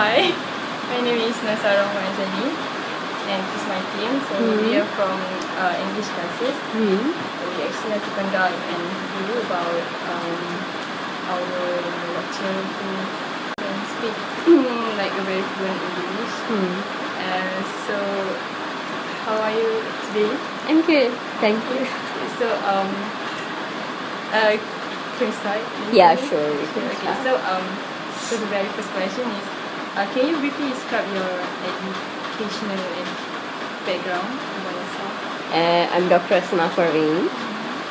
Hi, my name is Nasarong Marzali and this is my team. So we are from English classes. We actually have to conduct an interview about our lecturer who can speak like a very fluent English. So how are you today? I'm good, thank you. So can we start? Yeah, sure, we can Okay, start. so the very first question is, can you briefly describe your educational background about yourself? I'm Dr. Asma Parveen,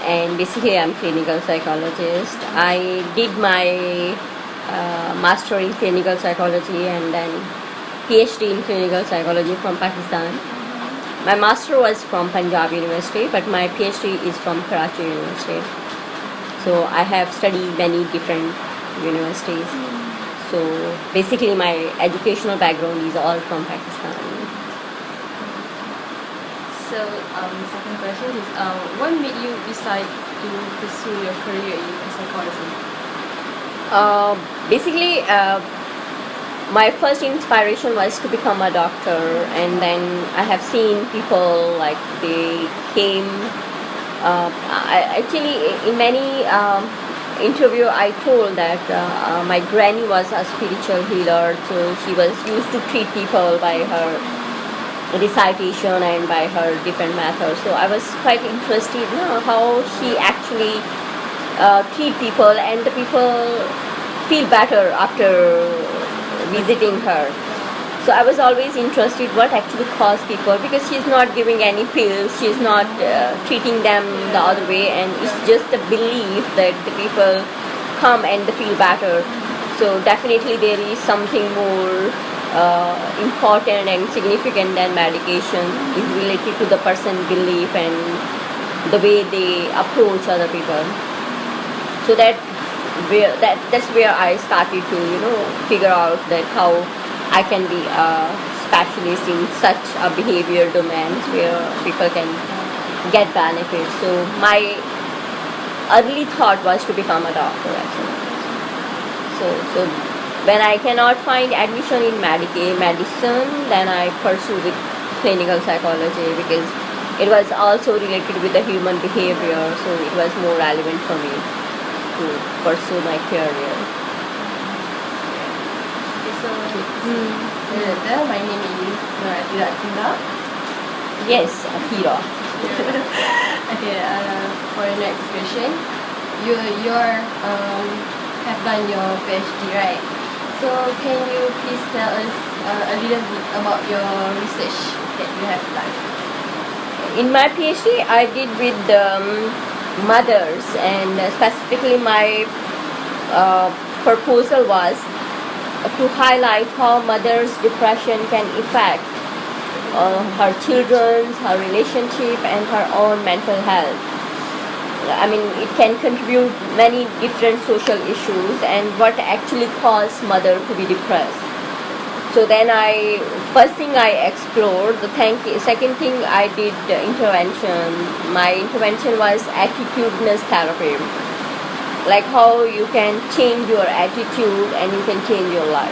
and basically I'm clinical psychologist. I did my master in clinical psychology and then PhD in clinical psychology from Pakistan. My master was from Punjab University, but my PhD is from Karachi University. So I have studied many different universities. So basically my educational background is all from Pakistan. So second question is, what made you decide to pursue your career in psychology? Basically, my first inspiration was to become a doctor, and then I have seen people like they came. Actually, in many interview, I told that my granny was a spiritual healer, so she was used to treat people by her recitation and by her different methods. So I was quite interested in how she actually treat people, and the people feel better after visiting her. So I was always interested what actually caused people, because she's not giving any pills, she's not treating them the other way, and it's just the belief that the people come and they feel better. So definitely there is something more important and significant than medication is related to the person's belief and the way they approach other people. So that's where I started to figure out that how I can be a specialist in such a behavior domains where people can get benefits. So my early thought was to become a doctor actually. So when I cannot find admission in medicine, then I pursue with clinical psychology, because it was also related with the human behavior, so it was more relevant for me to pursue my career. So my name is Ratna. Yes, Akira. Okay, for your next question, you have done your PhD, right? So can you please tell us a little bit about your research that you have done? In my PhD, I did with mothers, and specifically my proposal was to highlight how mother's depression can affect her children's, her relationship, and her own mental health. I mean, it can contribute many different social issues and what actually causes mother to be depressed. So then first thing I explored, second thing I did intervention. My intervention was attitudinous therapy. Like how you can change your attitude and you can change your life.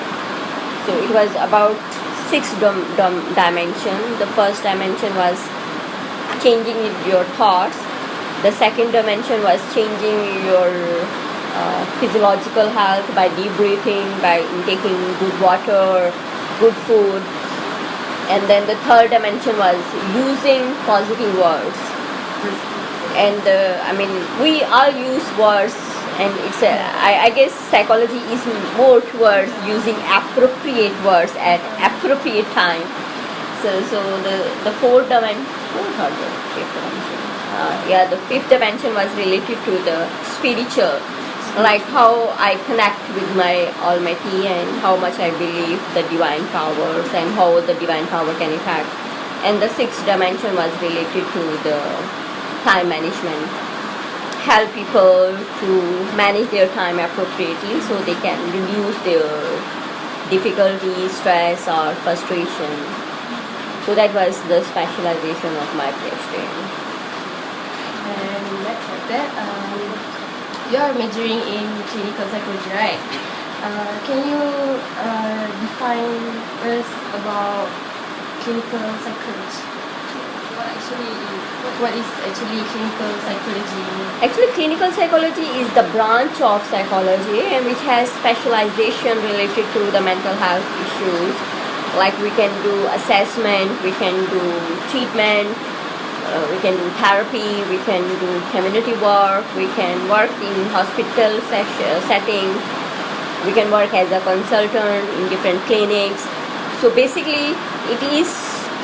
So it was about 6 dimensions. The first dimension was changing your thoughts. The second dimension was changing your physiological health by deep breathing, by taking good water, good food. And then the third dimension was using positive words. And we all use words, and I guess psychology is more towards using appropriate words at appropriate time. So the fourth dimension, the fifth dimension was related to the spiritual, like how I connect with my Almighty and how much I believe the divine powers and how the divine power can impact. And the sixth dimension was related to the time management. Help people to manage their time appropriately so they can reduce their difficulty, stress, or frustration. So that was the specialization of my PhD. And next after that, you are majoring in clinical psychology, right? Can you define remind us about clinical psychology. What is actually clinical psychology? Actually, clinical psychology is the branch of psychology and which has specialization related to the mental health issues. Like we can do assessment, we can do treatment, we can do therapy, we can do community work, we can work in hospital settings, we can work as a consultant in different clinics. So basically, it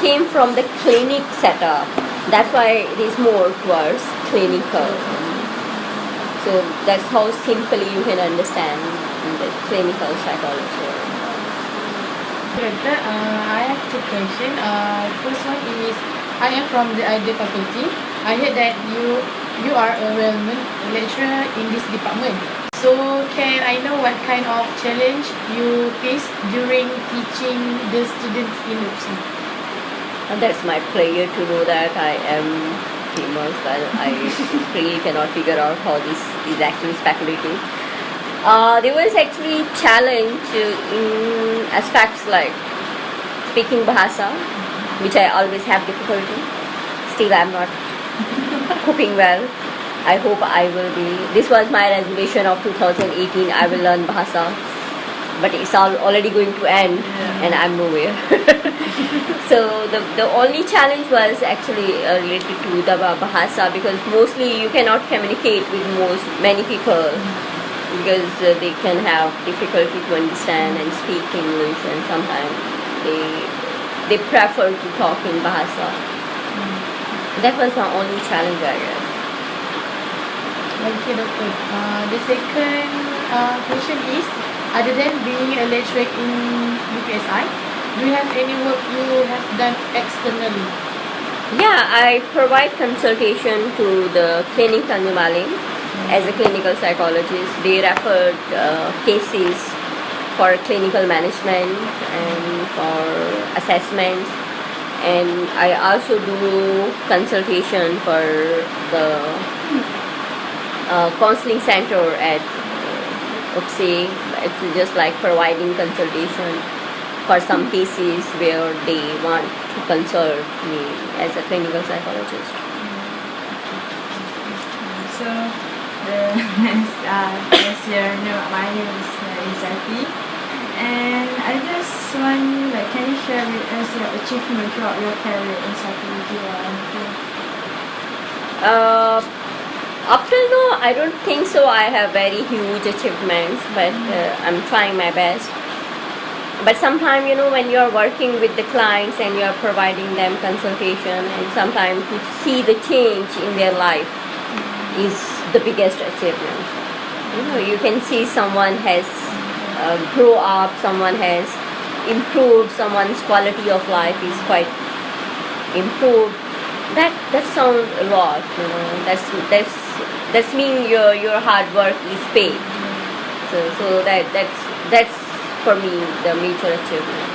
came from the clinic setup. That's why it is more towards clinical. So that's how simply you can understand the clinical psychology. Doctor, I have two questions. First one is, I am from the ID faculty. I heard that you are a well-known lecturer in this department. So can I know what kind of challenge you face during teaching the students in UPSI? And that's my prayer to know that I am famous, but I really cannot figure out how this is actually speculative. There was actually challenge in aspects like speaking Bahasa, which I always have difficulty. Still, I'm not cooking well. I hope I will be. This was my resolution of 2018. I will learn Bahasa, but it's already going to end, and I'm nowhere. So the only challenge was actually related to the Bahasa, because mostly you cannot communicate with many people because they can have difficulty to understand and speak English, and sometimes they prefer to talk in Bahasa. That was the only challenge, I guess. Okay, Doctor. The second question is, other than being a lecturer in UPSI, do you have any work you have done externally? Yeah, I provide consultation to the clinic Tanjung Maling as a clinical psychologist. They referred cases for clinical management and for assessments, and I also do consultation for the counseling center at UPSI. It's just like providing consultation for some cases where they want to consult me as a clinical psychologist. So, as you know, my name is Izzati, and I just want, can you share with us your achievement throughout your career in psychology or anything? Up till now, I don't think so. I have very huge achievements, but I'm trying my best. But sometimes, when you're working with the clients and you're providing them consultation, and sometimes to see the change in their life is the biggest achievement. You can see someone has grow up, someone has improved, someone's quality of life is quite improved. That sounds a lot. That's mean your hard work is paid. So that's for me the major achievement.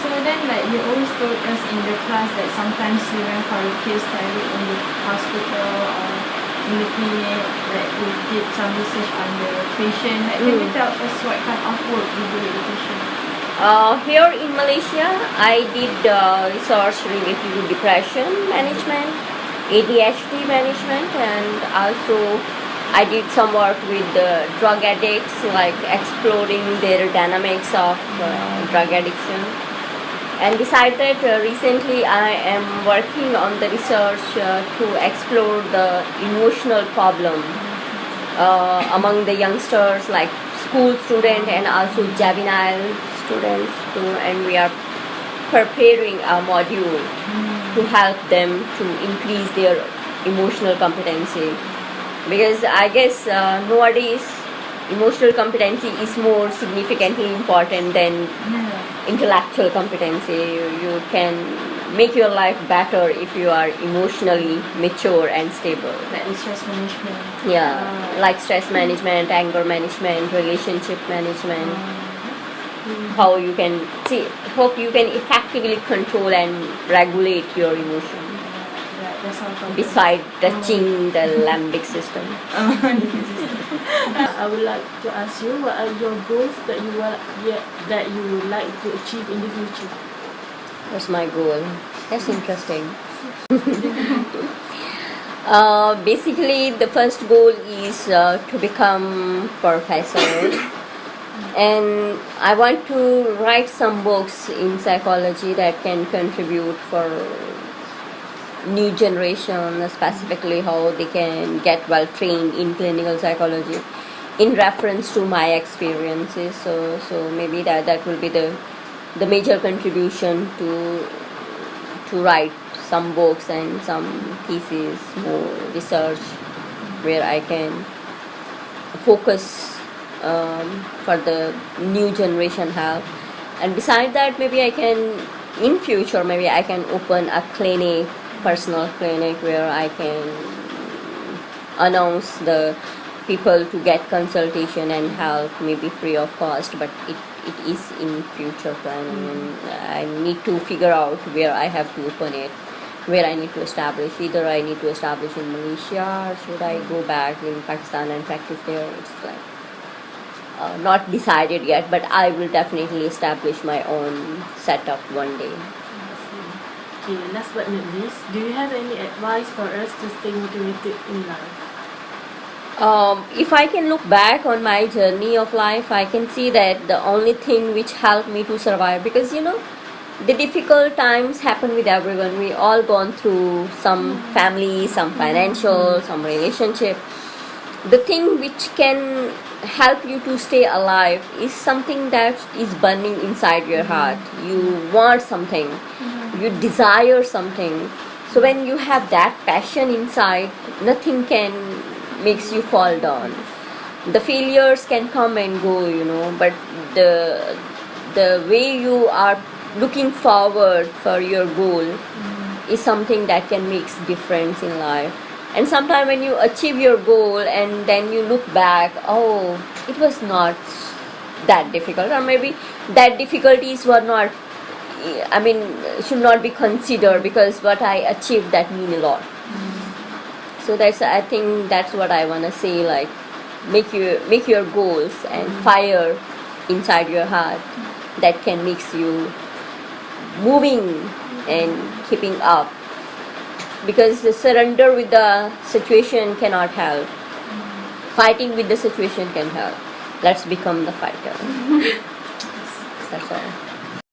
So then, you always told us in the class that sometimes you went for a case study in the hospital or in the clinic, you did some research on the patient. Can you tell us what kind of work you do with the patient? Here in Malaysia, I did research related to depression management, ADHD management, and also I did some work with drug addicts, like exploring their dynamics of drug addiction. And besides that, recently I am working on the research to explore the emotional problem among the youngsters, like school students and also juvenile students too. And we are preparing a module to help them to increase their emotional competency. Because I guess nowadays emotional competency is more significantly important than intellectual competency. You can make your life better if you are emotionally mature and stable. Like stress management. Yeah, like stress management, anger management, relationship management. How you can hope you can effectively control and regulate your emotions. The that's not a problem. beside touching the limbic system? I would like to ask you, what are your goals that you would like to achieve in the future? That's my goal. That's interesting. Basically, the first goal is to become professor, and I want to write some books in psychology that can contribute for new generation, specifically how they can get well trained in clinical psychology in reference to my experiences. So maybe that will be the major contribution to write some books and some theses, more research, where I can focus for the new generation help. And beside that, maybe I can, in future, maybe I can open a clinic, personal clinic, where I can announce the people to get consultation and help, maybe free of cost, but it is in future planning, and I need to figure out where I have to open it, where I need to establish. Either I need to establish in Malaysia, or should I go back in Pakistan and practice there? It's like not decided yet, but I will definitely establish my own setup one day. Okay, last but not least, do you have any advice for us to stay motivated in life? If I can look back on my journey of life, I can see that the only thing which helped me to survive, because the difficult times happen with everyone. We all gone through some family, some financial, some relationship. The thing which can help you to stay alive is something that is burning inside your heart. You want something, you desire something. So when you have that passion inside, nothing can makes you fall down. The failures can come and go, but the way you are looking forward for your goal is something that can make difference in life. And sometimes when you achieve your goal and then you look back, oh, it was not that difficult, or maybe that difficulties were not, should not be considered, because what I achieved, that mean a lot. So I think that's what I want to say, like make your goals and fire inside your heart that can make you moving and keeping up, because the surrender with the situation cannot help. Fighting with the situation can help. Let's become the fighter. That's all.